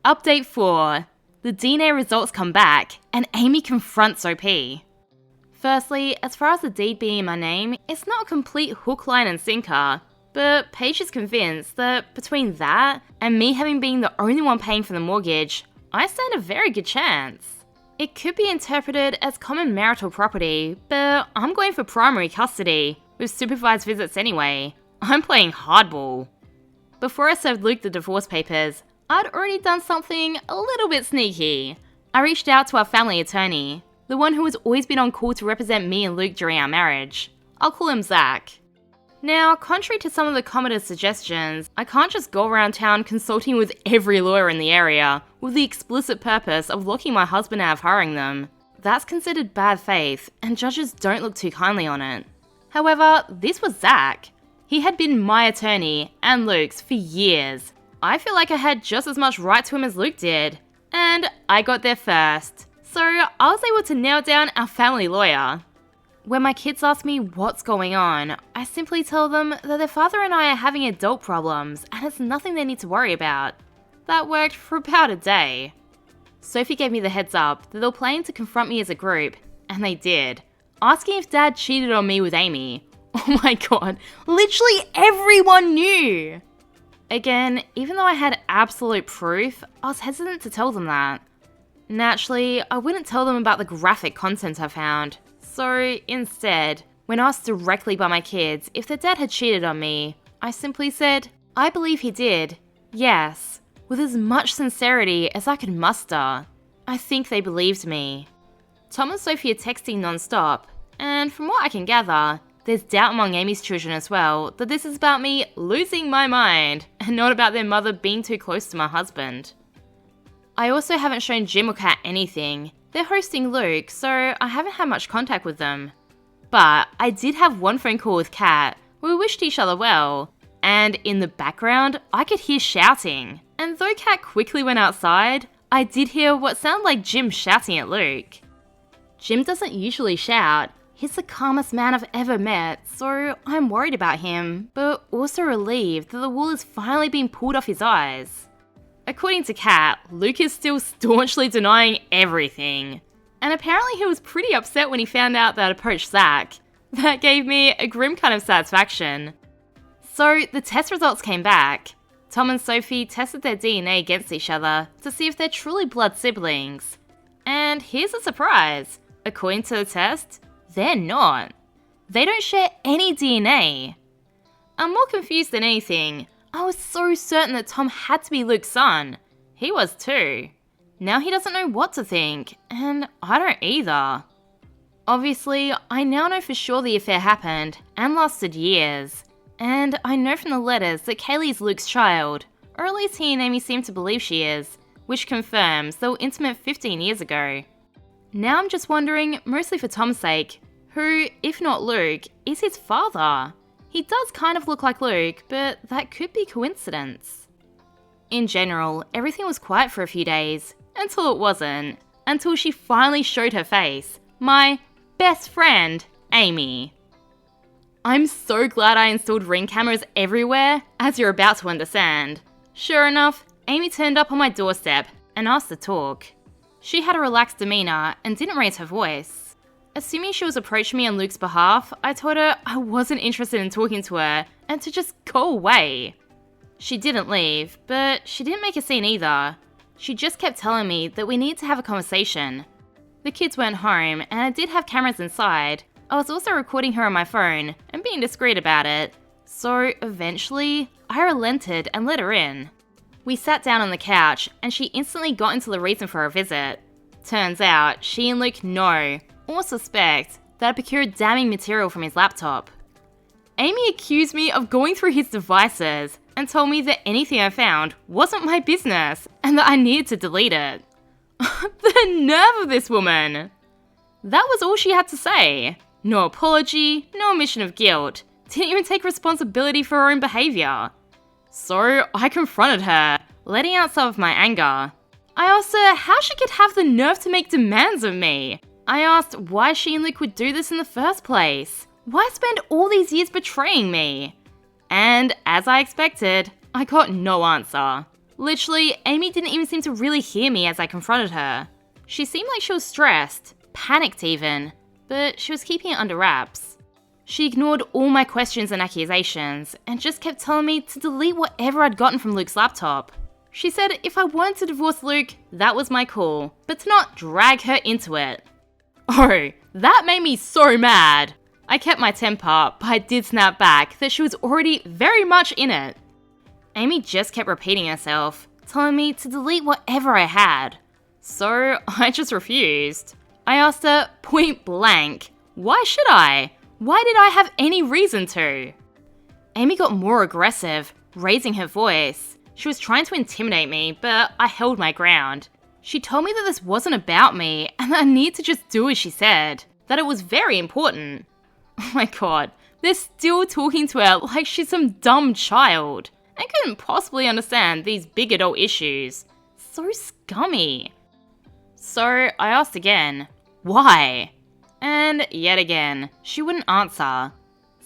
Update 4. The DNA results come back, and Amy confronts OP. Firstly, as far as the deed being in my name, it's not a complete hook, line and sinker, but Paige is convinced that between that and me having been the only one paying for the mortgage, I stand a very good chance. It could be interpreted as common marital property, but I'm going for primary custody, with supervised visits anyway. I'm playing hardball. Before I served Luke the divorce papers, I'd already done something a little bit sneaky. I reached out to our family attorney, the one who has always been on call to represent me and Luke during our marriage. I'll call him Zach. Now, contrary to some of the commenters' suggestions, I can't just go around town consulting with every lawyer in the area with the explicit purpose of locking my husband out of hiring them. That's considered bad faith, and judges don't look too kindly on it. However, this was Zach. He had been my attorney, and Luke's, for years. I feel like I had just as much right to him as Luke did, and I got there first. So I was able to nail down our family lawyer. When my kids ask me what's going on, I simply tell them that their father and I are having adult problems and it's nothing they need to worry about. That worked for about a day. Sophie gave me the heads up that they were planning to confront me as a group, and they did, asking if Dad cheated on me with Amy. Oh my god, literally everyone knew! Again, even though I had absolute proof, I was hesitant to tell them that. Naturally, I wouldn't tell them about the graphic content I found. So instead, when asked directly by my kids if their dad had cheated on me, I simply said, I believe he did. Yes, with as much sincerity as I could muster. I think they believed me. Tom and Sophie are texting non-stop, and from what I can gather, there's doubt among Amy's children as well that this is about me losing my mind and not about their mother being too close to my husband. I also haven't shown Jim or Kat anything. They're hosting Luke, so I haven't had much contact with them. But I did have one phone call with Kat where we wished each other well, and in the background I could hear shouting. And though Kat quickly went outside, I did hear what sounded like Jim shouting at Luke. Jim doesn't usually shout. He's the calmest man I've ever met, so I'm worried about him, but also relieved that the wool has finally been pulled off his eyes. According to Kat, Luke is still staunchly denying everything. And apparently he was pretty upset when he found out that I'd approached Zach. That gave me a grim kind of satisfaction. So the test results came back. Tom and Sophie tested their DNA against each other to see if they're truly blood siblings. And here's a surprise. According to the test, they're not. They don't share any DNA. I'm more confused than anything. I was so certain that Tom had to be Luke's son. He was too. Now he doesn't know what to think, and I don't either. Obviously, I now know for sure the affair happened and lasted years. And I know from the letters that Kaylee is Luke's child, or at least he and Amy seem to believe she is, which confirms they were intimate 15 years ago. Now I'm just wondering, mostly for Tom's sake, who, if not Luke, is his father? He does kind of look like Luke, but that could be coincidence. In general, everything was quiet for a few days, until it wasn't. Until she finally showed her face. My best friend, Amy. I'm so glad I installed Ring cameras everywhere, as you're about to understand. Sure enough, Amy turned up on my doorstep and asked to talk. She had a relaxed demeanour and didn't raise her voice. Assuming she was approaching me on Luke's behalf, I told her I wasn't interested in talking to her and to just go away. She didn't leave, but she didn't make a scene either. She just kept telling me that we need to have a conversation. The kids weren't home and I did have cameras inside. I was also recording her on my phone and being discreet about it. So eventually, I relented and let her in. We sat down on the couch and she instantly got into the reason for her visit. Turns out, she and Luke know, or suspect, that I procured damning material from his laptop. Amy accused me of going through his devices and told me that anything I found wasn't my business and that I needed to delete it. The nerve of this woman! That was all she had to say. No apology, no admission of guilt, didn't even take responsibility for her own behaviour. So I confronted her, letting out some of my anger. I asked her how she could have the nerve to make demands of me. I asked why she and Luke would do this in the first place. Why spend all these years betraying me? And as I expected, I got no answer. Literally, Amy didn't even seem to really hear me as I confronted her. She seemed like she was stressed, panicked even, but she was keeping it under wraps. She ignored all my questions and accusations, and just kept telling me to delete whatever I'd gotten from Luke's laptop. She said if I wanted to divorce Luke, that was my call, but to not drag her into it. Oh, that made me so mad. I kept my temper, but I did snap back that she was already very much in it. Amy just kept repeating herself, telling me to delete whatever I had. So I just refused. I asked her point blank, why should I? Why did I have any reason to? Amy got more aggressive, raising her voice. She was trying to intimidate me, but I held my ground. She told me that this wasn't about me and that I need to just do as she said, that it was very important. Oh my god, they're still talking to her like she's some dumb child. I couldn't possibly understand these big adult issues. So scummy. So I asked again, why? And yet again, she wouldn't answer.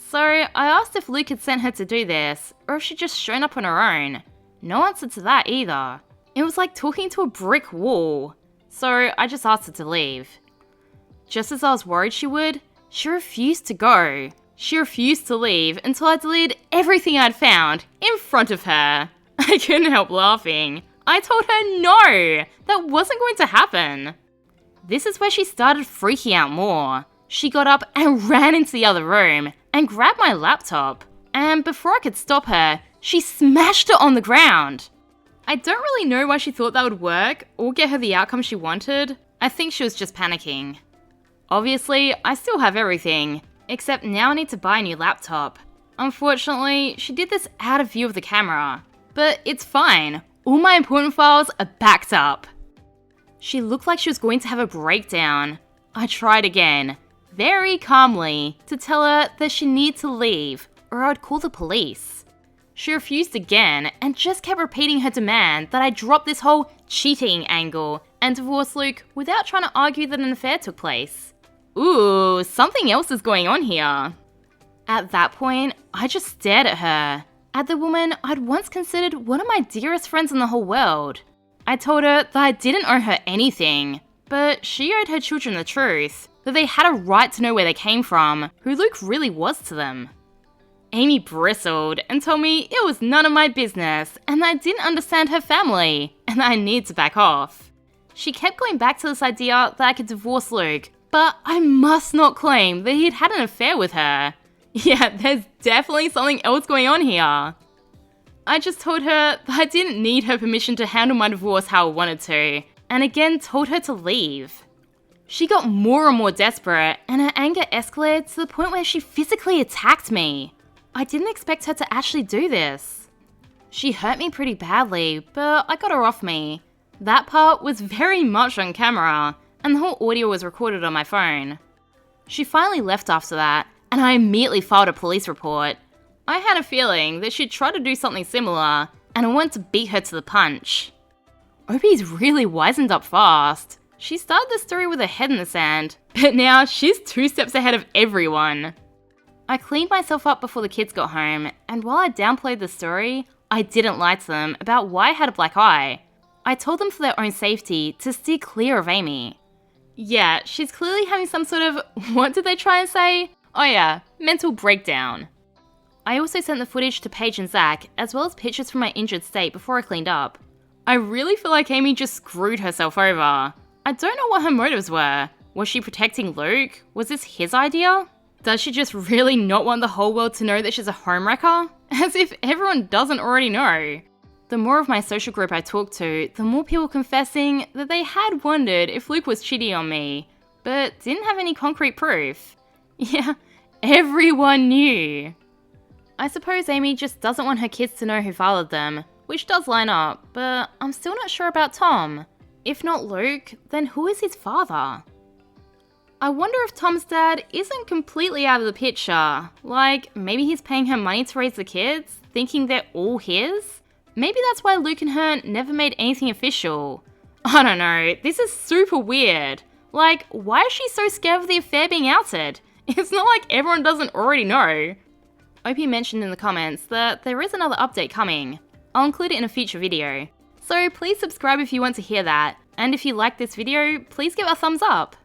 So I asked if Luke had sent her to do this, or if she'd just shown up on her own. No answer to that either. It was like talking to a brick wall. So I just asked her to leave. Just as I was worried she would, she refused to go. She refused to leave until I deleted everything I'd found in front of her. I couldn't help laughing. I told her no, that wasn't going to happen. This is where she started freaking out more. She got up and ran into the other room and grabbed my laptop. And before I could stop her, she smashed it on the ground. I don't really know why she thought that would work or get her the outcome she wanted. I think she was just panicking. Obviously, I still have everything, except now I need to buy a new laptop. Unfortunately, she did this out of view of the camera. But it's fine, all my important files are backed up. She looked like she was going to have a breakdown. I tried again, very calmly, to tell her that she needed to leave, or I'd call the police. She refused again and just kept repeating her demand that I drop this whole cheating angle and divorce Luke without trying to argue that an affair took place. Ooh, something else is going on here. At that point, I just stared at her, at the woman I'd once considered one of my dearest friends in the whole world. I told her that I didn't owe her anything, but she owed her children the truth, that they had a right to know where they came from, who Luke really was to them. Amy bristled and told me it was none of my business and that I didn't understand her family and that I needed to back off. She kept going back to this idea that I could divorce Luke, but I must not claim that he'd had an affair with her. Yeah, there's definitely something else going on here. I just told her that I didn't need her permission to handle my divorce how I wanted to, and again told her to leave. She got more and more desperate, and her anger escalated to the point where she physically attacked me. I didn't expect her to actually do this. She hurt me pretty badly, but I got her off me. That part was very much on camera, and the whole audio was recorded on my phone. She finally left after that, and I immediately filed a police report. I had a feeling that she'd try to do something similar, and I wanted to beat her to the punch. Opie's really wisened up fast. She started the story with her head in the sand, but now she's 2 steps ahead of everyone. I cleaned myself up before the kids got home, and while I downplayed the story, I didn't lie to them about why I had a black eye. I told them for their own safety to steer clear of Amy. Yeah, she's clearly having some sort of, what did they try and say? Oh yeah, mental breakdown. I also sent the footage to Paige and Zach, as well as pictures from my injured state before I cleaned up. I really feel like Amy just screwed herself over. I don't know what her motives were. Was she protecting Luke? Was this his idea? Does she just really not want the whole world to know that she's a homewrecker? As if everyone doesn't already know. The more of my social group I talked to, the more people confessing that they had wondered if Luke was cheating on me, but didn't have any concrete proof. Yeah, everyone knew. I suppose Amy just doesn't want her kids to know who fathered them, which does line up, but I'm still not sure about Tom. If not Luke, then who is his father? I wonder if Tom's dad isn't completely out of the picture. Like, maybe he's paying her money to raise the kids, thinking they're all his? Maybe that's why Luke and her never made anything official. I don't know, this is super weird. Like, why is she so scared of the affair being outed? It's not like everyone doesn't already know. Opie mentioned in the comments that there is another update coming. I'll include it in a future video. So please subscribe if you want to hear that, and if you like this video, please give it a thumbs up.